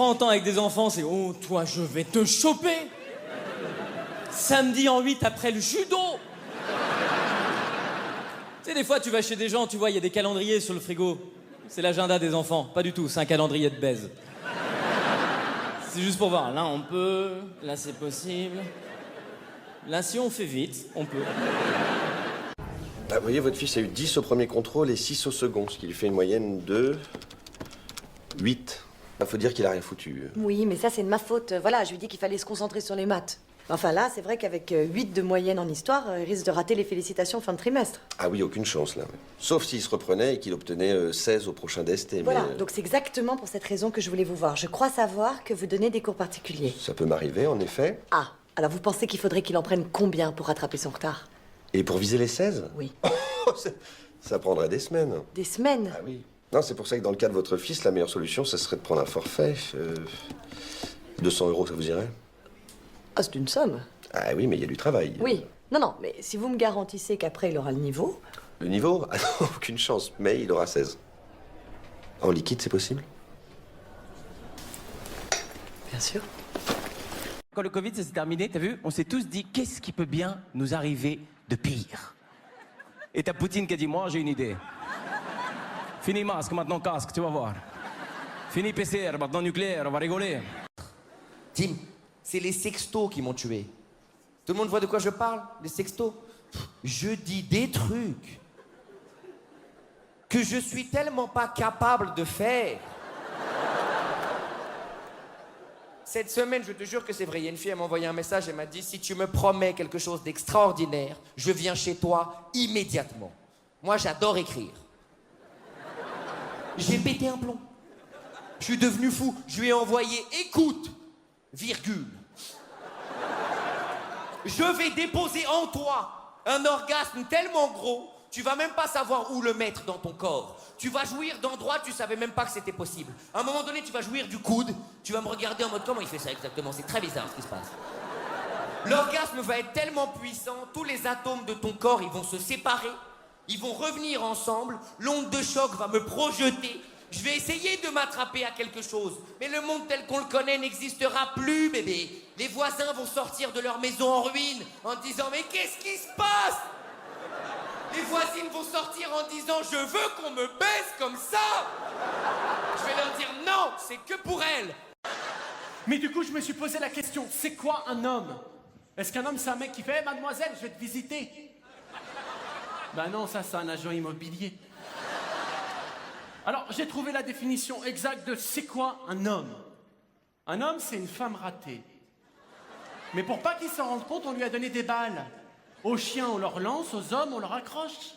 30 ans avec des enfants, c'est « Oh, toi, je vais te choper !» Samedi en 8 après le judo. Tu sais, des fois, tu vas chez des gens, tu vois, il y a des calendriers sur le frigo. C'est l'agenda des enfants. Pas du tout, c'est un calendrier de baise. C'est juste pour voir. Là, on peut. Là, c'est possible. Là, si on fait vite, on peut. Bah, vous voyez, votre fils a eu 10 au premier contrôle et 6 au second, ce qui lui fait une moyenne de 8. Il faut dire qu'il a rien foutu. Oui, mais ça, c'est de ma faute. Voilà, je lui ai dit qu'il fallait se concentrer sur les maths. Enfin là, c'est vrai qu'avec 8 de moyenne en histoire, il risque de rater les félicitations fin de trimestre. Ah oui, aucune chance, là. Sauf s'il se reprenait et qu'il obtenait 16 au prochain DST. Voilà, mais, donc c'est exactement pour cette raison que je voulais vous voir. Je crois savoir que vous donnez des cours particuliers. Ça peut m'arriver, en effet. Ah, alors vous pensez qu'il faudrait qu'il en prenne combien pour rattraper son retard? Et pour viser les 16? Oui. Ça prendrait des semaines. Des semaines? Ah oui. Non, c'est pour ça que dans le cas de votre fils, la meilleure solution, ça serait de prendre un forfait. 200 €, ça vous irait? Ah, c'est une somme. Ah oui, mais il y a du travail. Oui. Non, mais si vous me garantissez qu'après il aura le niveau... Le niveau? Ah non, aucune chance, mais il aura 16. En liquide, c'est possible? Bien sûr. Quand le Covid, ça s'est terminé, t'as vu, on s'est tous dit, qu'est-ce qui peut bien nous arriver de pire? Et t'as Poutine qui a dit, moi, j'ai une idée. Fini masque, maintenant casque, tu vas voir. Fini PCR, maintenant nucléaire, on va rigoler. Tim, c'est les sextos qui m'ont tué. Tout le monde voit de quoi je parle? Les sextos? Je dis des trucs que je suis tellement pas capable de faire. Cette semaine, je te jure que c'est vrai, il y a une fille, elle m'a envoyé un message, elle m'a dit « Si tu me promets quelque chose d'extraordinaire, je viens chez toi immédiatement. » Moi, j'adore écrire. J'ai pété un plomb. Je suis devenu fou. Je lui ai envoyé « Écoute, virgule. Je vais déposer en toi un orgasme tellement gros, tu vas même pas savoir où le mettre dans ton corps. Tu vas jouir d'endroits, tu savais même pas que c'était possible. À un moment donné, tu vas jouir du coude, tu vas me regarder en mode comment il fait ça exactement, c'est très bizarre ce qui se passe. L'orgasme va être tellement puissant, tous les atomes de ton corps, ils vont se séparer, ils vont revenir ensemble, l'onde de choc va me projeter, je vais essayer de m'attraper à quelque chose, mais le monde tel qu'on le connaît n'existera plus, bébé. Les voisins vont sortir de leur maison en ruine en disant « Mais qu'est-ce qui se passe ?» Les voisines vont sortir en disant « Je veux qu'on me baise comme ça !» Je vais leur dire « Non, c'est que pour elles !» Mais du coup, je me suis posé la question, c'est quoi un homme? Est-ce qu'un homme, c'est un mec qui fait hey, « Mademoiselle, je vais te visiter ?» Ben non, ça, c'est un agent immobilier. Alors, j'ai trouvé la définition exacte de c'est quoi un homme. Un homme, c'est une femme ratée. Mais pour pas qu'ils s'en rendent compte, on lui a donné des balles. Aux chiens, on leur lance, aux hommes, on leur accroche.